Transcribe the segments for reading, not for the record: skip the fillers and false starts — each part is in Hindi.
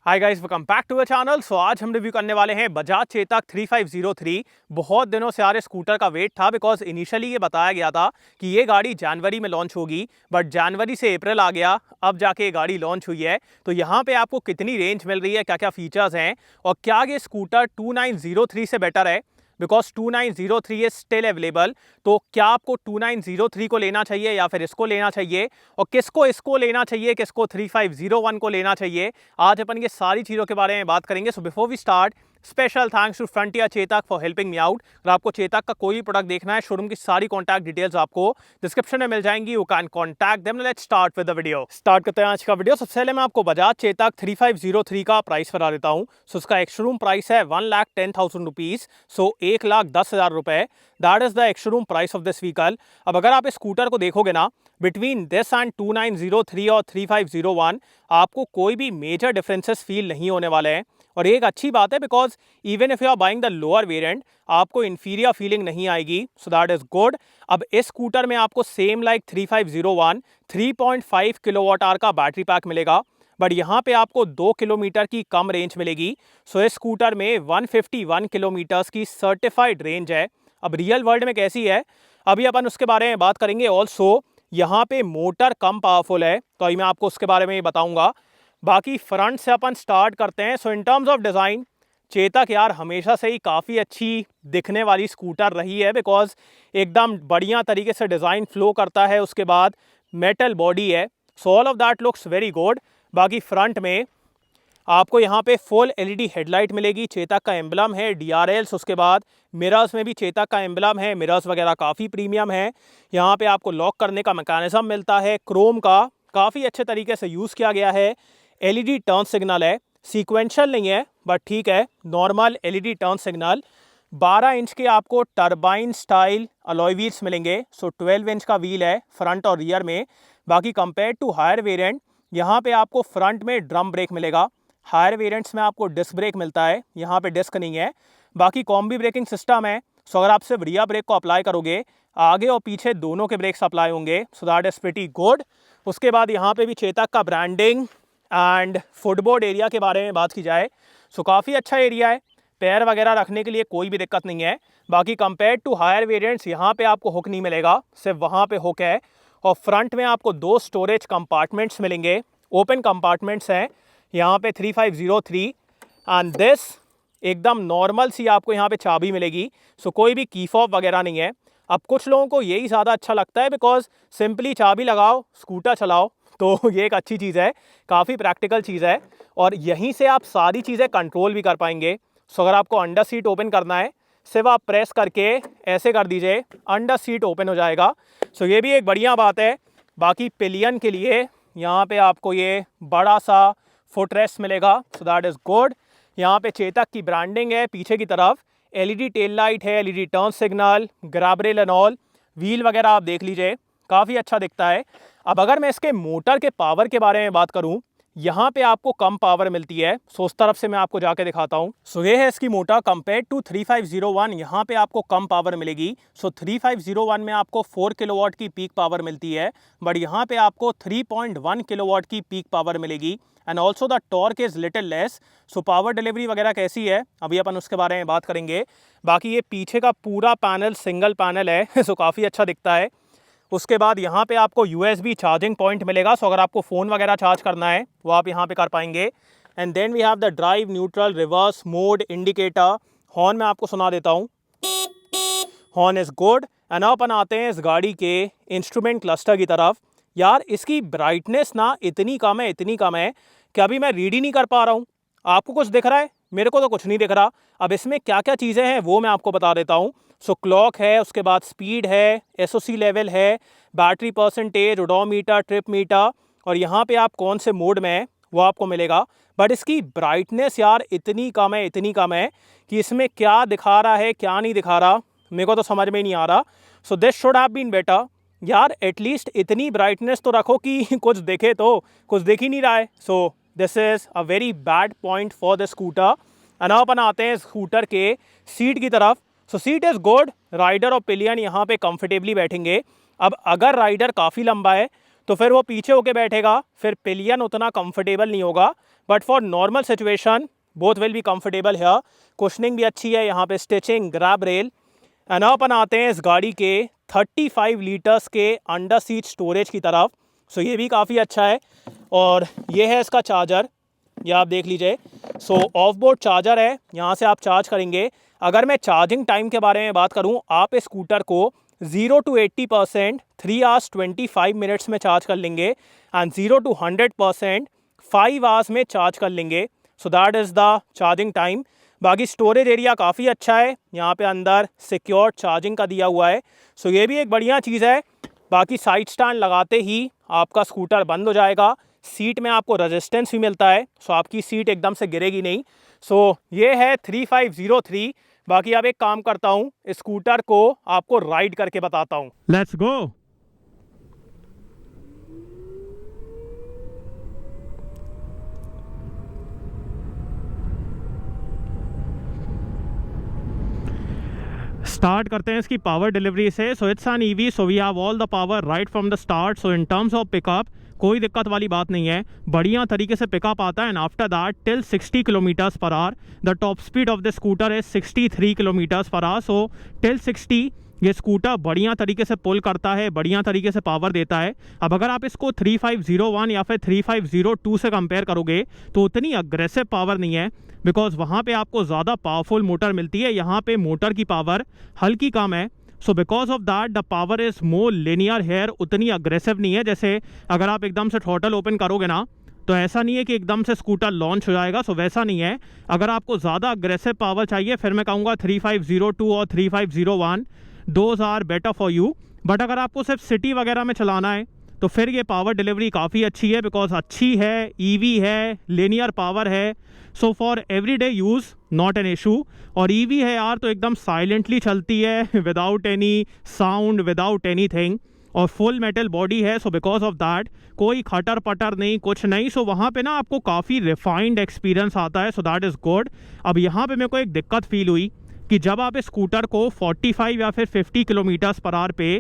Hi guys, welcome back to the channel. So आज हम रिव्यू करने वाले हैं बजाज चेतक 3503। बहुत दिनों से यार इस स्कूटर का वेट था, बिकॉज इनिशियली ये बताया गया था कि ये गाड़ी जनवरी में लॉन्च होगी, बट जनवरी से अप्रैल आ गया, अब जाके ये गाड़ी लॉन्च हुई है। तो यहाँ पे आपको कितनी रेंज मिल रही है, क्या क्या फीचर्स हैं और क्या ये स्कूटर 2903 से बेटर है, बिकॉज 2903 इज स्टिल अवेलेबल। तो क्या आपको 2903 को लेना चाहिए या फिर इसको लेना चाहिए, और किसको इसको लेना चाहिए, किसको 3501 को लेना चाहिए, आज अपन ये सारी चीज़ों के बारे में बात करेंगे। So before we start, special thanks to Frontier Chetak for helping me out. अगर आपको चेतक का कोई प्रोडक्ट देखना है, शोरूम की सारी कॉन्टैक्ट डिटेल्स आपको डिस्क्रिप्शन में मिल जाएंगी, you can contact them. Let's start with the video. Start करते हैं आज का वीडियो। सबसे पहले मैं आपको बजाज चेतक 3503 का प्राइस बता देता हूँ। सो उसका एक शोरूम प्राइस है 1,10,000 रुपीज़, सो 1,10,000 रुपए। दैट इज द एक showroom price of this vehicle. अब अगर आप इस स्कूटर को देखोगे ना, बिटवीन दिस एंड 2903 और 3501 आपको कोई भी मेजर डिफरेंसेस फील नहीं होने वाले हैं, और ये एक अच्छी बात है, because even if you are buying the lower variant आपको इन्फीरियर फीलिंग नहीं आएगी, सो दैट इज गुड। अब इस स्कूटर में आपको सेम लाइक 3501 3.5 किलोवाट आवर का बैटरी पैक मिलेगा, बट यहाँ पे आपको 2 किलोमीटर की कम रेंज मिलेगी। सो इस स्कूटर में 151 किलोमीटर्स की सर्टिफाइड रेंज है। अब रियल वर्ल्ड में कैसी है, अभी अपन उसके बारे में बात करेंगे। ऑल्सो यहाँ पे मोटर कम पावरफुल है, तो अभी मैं आपको उसके बारे में बताऊंगा। बाकी फ्रंट से अपन स्टार्ट करते हैं। So in terms of design, Chetak यार हमेशा से ही काफ़ी अच्छी दिखने वाली स्कूटर रही है, बिकॉज एकदम बढ़िया तरीके से डिज़ाइन फ्लो करता है। उसके बाद मेटल बॉडी है, so all of that looks very good. बाकी फ्रंट में आपको यहाँ पे फुल एलईडी हेडलाइट मिलेगी, चेतक का एम्बलम है, डीआरएल्स, उसके बाद मिरर्स में भी चेतक का एम्बलम है, मिरर्स वगैरह काफ़ी प्रीमियम है। यहाँ पे आपको लॉक करने का मैकेनिज्म मिलता है, क्रोम का काफ़ी अच्छे तरीके से यूज़ किया गया है। एलईडी टर्न सिग्नल है, सीक्वेंशियल नहीं है बट ठीक है, normal LED turn signal. 12 inch के आपको टर्बाइन स्टाइल अलॉय व्हील्स मिलेंगे, सो 12 इंच का व्हील है फ्रंट और रियर में। बाकी कंपेयर टू हायर वेरिएंट, यहाँ पे आपको फ्रंट में ड्रम ब्रेक मिलेगा, हायर वेरिएंट्स में आपको डिस्क ब्रेक मिलता है, यहाँ पे डिस्क नहीं है। बाकी कॉम्बी ब्रेकिंग सिस्टम है, सो अगर आप सिर्फ रियर ब्रेक को अप्लाई करोगे, आगे और पीछे दोनों के ब्रेक्स अप्लाई होंगे, so that is pretty good. उसके बाद यहाँ पे भी चेतक का ब्रांडिंग एंड फुटबोर्ड एरिया के बारे में बात की जाए, सो काफ़ी अच्छा एरिया है, पैर वगैरह रखने के लिए कोई भी दिक्कत नहीं है। बाकी कंपेयर टू हायर वेरिएंट्स, यहाँ पे आपको हुक नहीं मिलेगा, सिर्फ वहाँ पे हुक है। और फ्रंट में आपको 2 स्टोरेज कंपार्टमेंट्स मिलेंगे, ओपन कंपार्टमेंट्स हैं यहाँ पे 3503, एंड दिस एकदम नॉर्मल सी आपको यहाँ पे चाबी मिलेगी, सो कोई भी की फॉब वगैरह नहीं है। अब कुछ लोगों को यही ज़्यादा अच्छा लगता है, बिकॉज सिंपली चाबी लगाओ स्कूटर चलाओ, तो ये एक अच्छी चीज़ है, काफ़ी प्रैक्टिकल चीज़ है, और यहीं से आप सारी चीज़ें कंट्रोल भी कर पाएंगे। सो अगर आपको अंडर सीट ओपन करना है, सिर्फ आप प्रेस करके ऐसे कर दीजिए, अंडर सीट ओपन हो जाएगा, सो ये भी एक बढ़िया बात है। बाकी पिलियन के लिए यहाँ पे आपको ये बड़ा सा फुट रेस्ट मिलेगा, सो दैट इज़ गुड। यहाँ पे चेतक की ब्रांडिंग है, पीछे की तरफ एलईडी टेल लाइट है, LED turn signal, grab rail and all, wheel वगैरह आप देख लीजिए, काफ़ी अच्छा दिखता है। अब अगर मैं इसके मोटर के पावर के बारे में बात करूँ, यहाँ पे आपको कम पावर मिलती है, सो उस तरफ से मैं आपको जाके दिखाता हूँ। सो ये है इसकी मोटर, कंपेयर टू 3501 यहाँ पे आपको कम पावर मिलेगी। सो 3501 में आपको 4 किलोवाट की पीक पावर मिलती है, बट यहाँ पे आपको 3.1 किलोवाट की पीक पावर मिलेगी, and also the torque is little less. So power delivery वगैरह कैसी है, अभी अपन उसके बारे में बात करेंगे। बाकी ये पीछे का पूरा पैनल सिंगल पैनल है, सो काफ़ी अच्छा दिखता है। उसके बाद यहाँ पे आपको USB चार्जिंग पॉइंट मिलेगा, सो अगर आपको फ़ोन वगैरह चार्ज करना है वो आप यहाँ पे कर पाएंगे। And then we have the drive, neutral, reverse, mode, indicator. Horn मैं आपको सुना देता हूँ, हॉर्न इज़ गुड। एंड अपन आते हैं इस गाड़ी के इंस्ट्रूमेंट क्लस्टर की तरफ। यार इसकी ब्राइटनेस ना इतनी कम है कि अभी मैं रीड ही नहीं कर पा रहा हूँ। आपको कुछ दिख रहा है? मेरे को तो कुछ नहीं दिख रहा। अब इसमें क्या क्या चीज़ें हैं वो मैं आपको बता देता हूँ। सो क्लॉक है, उसके बाद स्पीड है, SOC लेवल है, battery percentage, odometer, trip meter, और यहाँ पे आप कौन से मोड में है वो आपको मिलेगा। बट इसकी ब्राइटनेस यार इतनी कम है कि इसमें क्या दिखा रहा है क्या नहीं दिखा रहा, मेरे को तो समझ में नहीं आ रहा। So this should have been better. यार एटलीस्ट इतनी ब्राइटनेस तो रखो कि कुछ दिखे, तो कुछ दिख ही नहीं रहा है। So this is a very bad point for the scooter. And अपन आते हैं स्कूटर के सीट की तरफ। So seat is good, rider और पिलियन यहाँ पे कंफर्टेबली बैठेंगे। अब अगर राइडर काफ़ी लंबा है तो फिर वो पीछे होके बैठेगा, फिर पिलियन उतना कंफर्टेबल नहीं होगा। But for normal situation both will be comfortable है। कुशनिंग भी अच्छी है, यहाँ पे स्टिचिंग, ग्रैब रेल। एंड अपन आते हैं इस गाड़ी के 35 लीटर्स के अंडर सीट स्टोरेज की तरफ। सो ये भी काफ़ी अच्छा है। और ये है इसका चार्जर, ये आप देख लीजिए। सो ऑफ बोर्ड चार्जर है, यहाँ से आप चार्ज करेंगे। अगर मैं चार्जिंग टाइम के बारे में बात करूँ, आप इस स्कूटर को 0 to 80% 3 hours 25 minutes में चार्ज कर लेंगे एंड 0 to 100% 5 hours में चार्ज कर लेंगे। So that is the charging time. बाकी स्टोरेज एरिया काफ़ी अच्छा है, यहाँ पे अंदर सिक्योर चार्जिंग का दिया हुआ है। सो ये भी एक बढ़िया चीज़ है। बाकी साइड स्टैंड लगाते ही आपका स्कूटर बंद हो जाएगा। सीट में आपको रेजिस्टेंस भी मिलता है, सो आपकी सीट एकदम से गिरेगी नहीं। सो ये है 3503। बाकी अब एक काम करता हूँ, स्कूटर को आपको राइड करके बताता हूँ। Let's go. स्टार्ट करते हैं इसकी पावर डिलीवरी से। So it's an EV, so we have all the power right from the start. So in terms of pickup कोई दिक्कत वाली बात नहीं है, बढ़िया तरीके से पिकअप आता है। And after that till 60 kilometres per hour the top speed of the scooter is 63 kilometres per hour. So till 60 ये स्कूटर बढ़िया तरीके से पुल करता है, बढ़िया तरीके से पावर देता है। अब अगर आप इसको 3501 या फिर 3502 से कंपेयर करोगे तो उतनी अग्रेसिव पावर नहीं है, बिकॉज वहाँ पे आपको ज़्यादा पावरफुल मोटर मिलती है, यहाँ पे मोटर की पावर हल्की कम है। So because of that the power is more linear here, उतनी अग्रेसिव नहीं है। जैसे अगर आप एकदम से थ्रॉटल ओपन करोगे ना, तो ऐसा नहीं है कि एकदम से स्कूटर लॉन्च हो जाएगा। सो वैसा नहीं है। अगर आपको ज़्यादा अग्रेसिव पावर चाहिए, फिर मैं कहूँगा 3502 और 3501 those are better for you. But अगर आपको सिर्फ सिटी वगैरह में चलाना है तो फिर ये पावर डिलीवरी काफ़ी अच्छी है, बिकॉज अच्छी है, ईवी है, लिनियर पावर है। So for everyday use not an issue. और ईवी है यार, तो एकदम साइलेंटली चलती है, without any sound, without anything. और फुल मेटल बॉडी है, सो बिकॉज ऑफ दैट कोई खटर पटर नहीं, कुछ नहीं। सो वहाँ पे ना आपको काफ़ी रिफाइंड एक्सपीरियंस आता है, सो दैट इज़ गुड। अब यहाँ पे मेरे को एक दिक्कत फील हुई कि जब आप इस स्कूटर को 45 या फिर 50 किलोमीटर्स पर आवर पे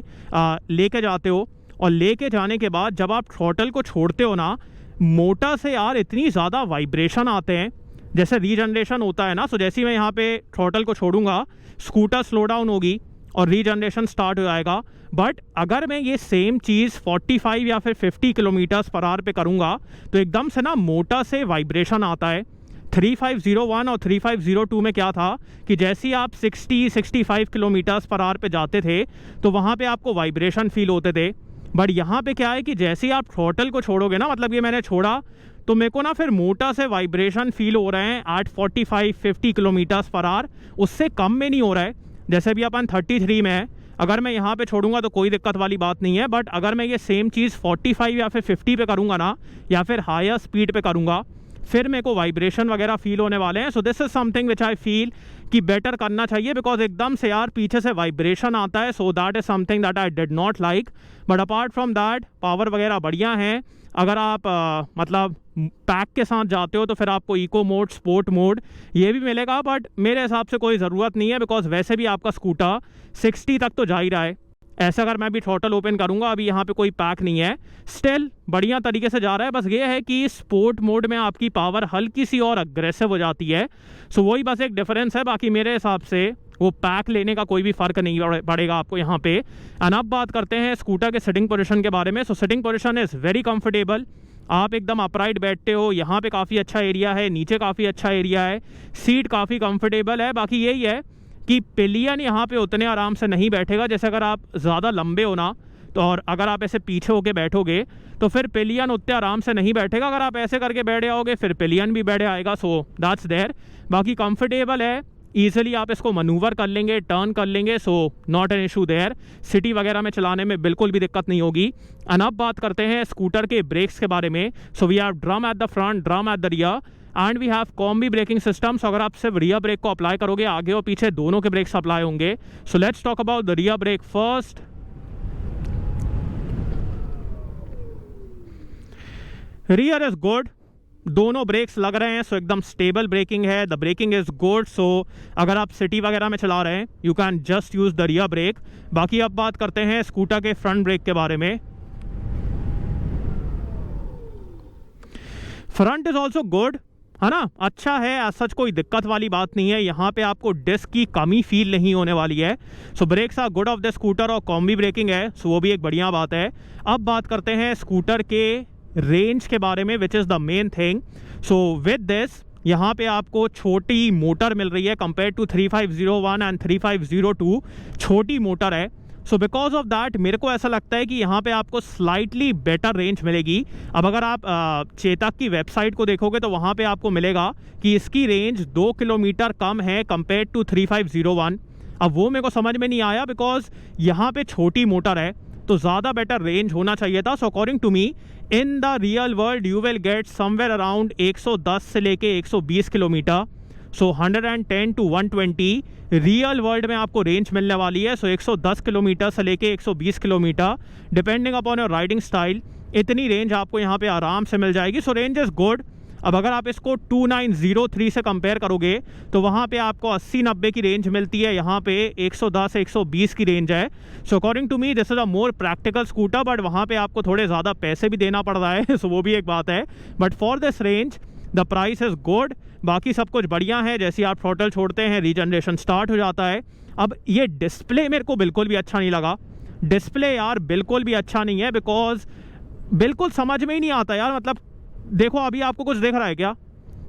लेके जाते हो, और लेके जाने के बाद जब आप थ्रॉटल को छोड़ते हो ना, मोटर से यार इतनी ज़्यादा वाइब्रेशन आते हैं, जैसे रीजनरेशन होता है ना। सो जैसे ही मैं यहाँ पे थ्रॉटल को छोड़ूंगा, स्कूटर स्लो डाउन होगी और रीजनरेशन स्टार्ट हो जाएगा। बट अगर मैं ये सेम चीज़ 45 या फिर 50 किलोमीटर्स पर आवर पे करूँगा तो एकदम से ना मोटर से वाइब्रेशन आता है। 3501 और 3502 में क्या था कि जैसे ही आप 60-65 किलोमीटर्स पर आवर पे जाते थे तो वहाँ पे आपको वाइब्रेशन फील होते थे। बट यहाँ पे क्या है कि जैसे ही आप थ्रॉटल को छोड़ोगे ना, मतलब ये मैंने छोड़ा तो मेरे को ना फिर मोटर से वाइब्रेशन फील हो रहे हैं एट 45-50 किलोमीटर्स पर आवर, उससे कम में नहीं हो रहा है। जैसे भी अपन 33 में है, अगर मैं यहाँ पे छोड़ूंगा तो कोई दिक्कत वाली बात नहीं है। बट अगर मैं ये सेम चीज़ 45 या फिर 50 पे करूँगा ना, या फिर हायर स्पीड पे करूँगा, फिर मेरे को वाइब्रेशन वगैरह फील होने वाले हैं। सो this is something which I feel कि बेटर करना चाहिए, बिकॉज एकदम से यार पीछे से वाइब्रेशन आता है। So that is something that I did not like. But apart from that power वगैरह बढ़िया है। अगर आप मतलब पैक के साथ जाते हो तो फिर आपको इको मोड, स्पोर्ट मोड ये भी मिलेगा, बट मेरे हिसाब से कोई ज़रूरत नहीं है, बिकॉज वैसे भी आपका स्कूटर 60 तक तो जा ही रहा है। ऐसा अगर मैं भी थ्रॉटल ओपन करूंगा, अभी यहाँ पे कोई पैक नहीं है, स्टिल बढ़िया तरीके से जा रहा है। बस ये है कि स्पोर्ट मोड में आपकी पावर हल्की सी और अग्रेसिव हो जाती है। सो वही बस एक डिफरेंस है, बाकी मेरे हिसाब से वो पैक लेने का कोई भी फ़र्क नहीं पड़ेगा आपको यहाँ पे। एंड अब बात करते हैं स्कूटर के सिटिंग पोजीशन के बारे में। So sitting position is very comfortable. आप एकदम अपराइट बैठते हो, यहाँ पे काफ़ी अच्छा एरिया है, नीचे काफ़ी अच्छा एरिया है, सीट काफ़ी कंफर्टेबल है। बाकी यही है कि पिलियन यहाँ पे उतने आराम से नहीं बैठेगा, जैसे अगर आप ज़्यादा लंबे हो ना, तो और अगर आप ऐसे पीछे होके बैठोगे तो फिर पिलियन उतने आराम से नहीं बैठेगा। अगर आप ऐसे करके बैठ जाओगे फिर पिलियन भी बैठे आएगा। So that's there. बाकी कंफर्टेबल है, ईजिली आप इसको मनूवर कर लेंगे, टर्न कर लेंगे। So not an issue there. City वगैरह में चलाने में बिल्कुल भी दिक्कत नहीं होगी। एंड अब बात करते हैं स्कूटर के ब्रेक्स के बारे में। So we have drum at the front, drum at the rear, and we have combi braking system. So अगर आप सिर्फ रियर ब्रेक को अप्लाई करोगे, आगे और पीछे दोनों के ब्रेक्स अप्लाई होंगे। So let's talk about the rear brake first. Rear is good, दोनों ब्रेक्स लग रहे हैं, सो एकदम स्टेबल ब्रेकिंग है। The braking is good. So अगर आप सिटी वगैरह में चला रहे हैं, you can just use the rear brake. बाकी अब बात करते हैं स्कूटर के फ्रंट ब्रेक के बारे में। फ्रंट इज ऑल्सो गुड, है ना, अच्छा है, सच कोई दिक्कत वाली बात नहीं है। यहाँ पे आपको डिस्क की कमी फील नहीं होने वाली है। So brakes are good of the scooter और कॉम्बी ब्रेकिंग है, सो वो भी एक बढ़िया बात है। अब बात करते हैं स्कूटर के रेंज के बारे में, which is the main thing. So with this यहाँ पे आपको छोटी मोटर मिल रही है कंपेयर टू 3501 एंड 3502, छोटी मोटर है। सो बिकॉज ऑफ दैट मेरे को ऐसा लगता है कि यहाँ पे आपको स्लाइटली बेटर रेंज मिलेगी। अब अगर आप चेतक की वेबसाइट को देखोगे तो वहाँ पे आपको मिलेगा कि इसकी रेंज 2 किलोमीटर कम है कंपेयर टू 3501। अब वो मेरे को समझ में नहीं आया बिकॉज यहाँ पे छोटी मोटर है तो ज़्यादा बेटर रेंज होना चाहिए था। So according to me in the real world you will get somewhere around 110 से लेके 120 kilometre. So 110 to 120 real world में आपको रेंज मिलने वाली है। सो 110 किलोमीटर से लेके 120 kilometre depending upon your riding style, इतनी रेंज आपको यहाँ पे आराम से मिल जाएगी। सो रेंज इज़ गुड। अब अगर आप इसको 2903 से कंपेयर करोगे तो वहाँ पे आपको 80-90 की रेंज मिलती है, यहाँ पे 110-120 की रेंज है। So according to me this is a more practical scooter, but वहाँ पे आपको थोड़े ज़्यादा पैसे भी देना पड़ रहा है। सो वो भी एक बात है, but for this range the price is good. बाकी सब कुछ बढ़िया है, जैसे आप थ्रॉटल छोड़ते हैं रीजनरेशन स्टार्ट हो जाता है। अब ये डिस्प्ले मेरे को बिल्कुल भी अच्छा नहीं लगा। डिस्प्ले यार बिल्कुल भी अच्छा नहीं है, बिकॉज बिल्कुल समझ में ही नहीं आता यार। मतलब देखो अभी आपको कुछ दिख रहा है क्या?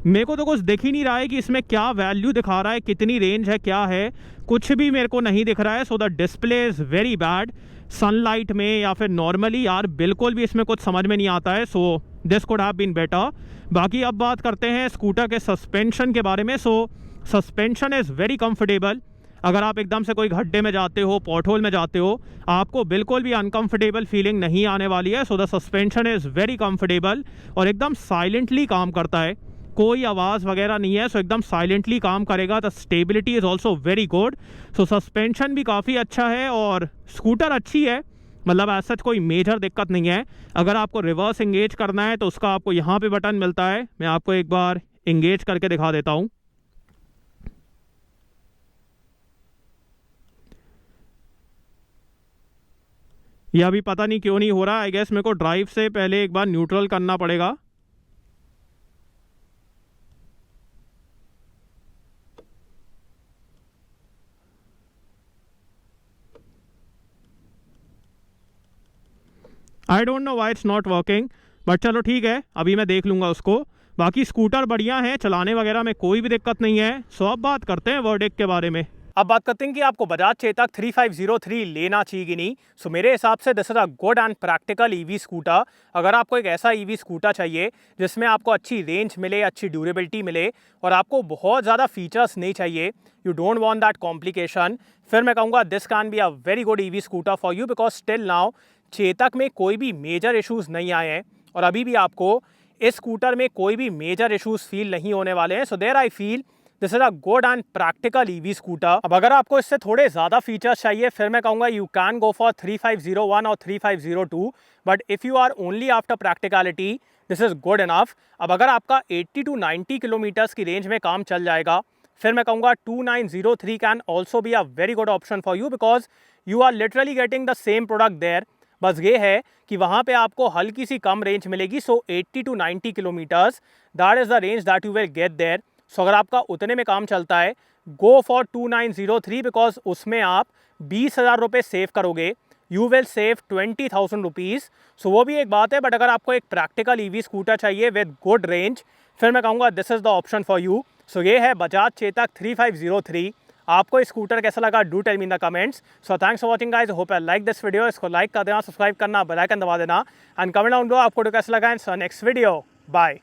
मेरे को तो कुछ दिख ही नहीं रहा है कि इसमें क्या वैल्यू दिखा रहा है, कितनी रेंज है, क्या है, कुछ भी मेरे को नहीं दिख रहा है। So the display is very bad. Sunlight में या फिर नॉर्मली यार बिल्कुल भी इसमें कुछ समझ में नहीं आता है। So this could have been better. बाकी अब बात करते हैं स्कूटर के सस्पेंशन के बारे में। सो सस्पेंशन इज़ वेरी कंफर्टेबल। अगर आप एकदम से कोई गड्ढे में जाते हो, पॉटहोल में जाते हो, आपको बिल्कुल भी अनकंफर्टेबल फीलिंग नहीं आने वाली है। So the suspension is very comfortable और एकदम साइलेंटली काम करता है, कोई आवाज़ वगैरह नहीं है। सो एकदम साइलेंटली काम करेगा। The stability is also very good. So suspension भी काफ़ी अच्छा है और स्कूटर अच्छी है, मतलब ऐसा कोई मेजर दिक्कत नहीं है। अगर आपको रिवर्स इंगेज करना है तो उसका आपको यहाँ पे बटन मिलता है। मैं आपको एक बार इंगेज करके दिखा देता हूँ। यह अभी पता नहीं क्यों नहीं हो रहा। आई गेस मेरे को ड्राइव से पहले एक बार न्यूट्रल करना पड़ेगा। I don't know why it's not working, but चलो ठीक है, अभी मैं देख लूँगा उसको। बाकी स्कूटर बढ़िया है, चलाने वगैरह में कोई भी दिक्कत नहीं है। सो अब बात करते हैं वर्डिक्ट के बारे में। अब बात करते हैं कि आपको बजाज चेतक 3503 लेना चाहिए कि नहीं। सो मेरे हिसाब से this is a good and practical EV scooter. अगर आपको एक ऐसा ईवी स्कूटर चाहिए जिसमें आपको अच्छी रेंज मिले, अच्छी ड्यूरेबिलिटी मिले और आपको बहुत ज़्यादा फीचर्स नहीं चाहिए, you don't want that complication, फिर मैं कहूँगा this can be a very good EV scooter for you. Because still now Chetak में कोई भी मेजर इशूज़ नहीं आए हैं और अभी भी आपको इस स्कूटर में कोई भी मेजर इशूज़ फील नहीं होने वाले हैं। So there I feel this is a good and practical EV scooter. अब अगर आपको इससे थोड़े ज़्यादा फीचर्स चाहिए फिर मैं कहूँगा यू कैन गो फॉर 3501 और 3502, but if you are only after practicality this is good enough. अब अगर आपका 80 to 90 किलोमीटर्स की रेंज में काम चल जाएगा फिर मैं कहूँगा 2903 can also be a very good option for you, because you are literally getting the same product there. बस ये है कि वहाँ पे आपको हल्की सी कम रेंज मिलेगी। So 80 to 90 kilometres that is the range that you will get there. So अगर आपका उतने में काम चलता है गो फॉर 2903, बिकॉज उसमें आप 20,000 रुपये सेव करोगे, you will save 20,000 rupees. So वो भी एक बात है, बट अगर आपको एक प्रैक्टिकल ईवी स्कूटर चाहिए विद गुड रेंज फिर मैं कहूँगा this is the option for you. So ये है बजाज चेतक 3503। आपको इस स्कूटर कैसा लगा do tell me in the comments. So thanks for watching guys, hope I like this video. इसको लाइक कर देना, सब्सक्राइब करना, बेल आइकन दबा देना एंड कमेंट डाउन लो आपको कैसा लगा। In next video, bye.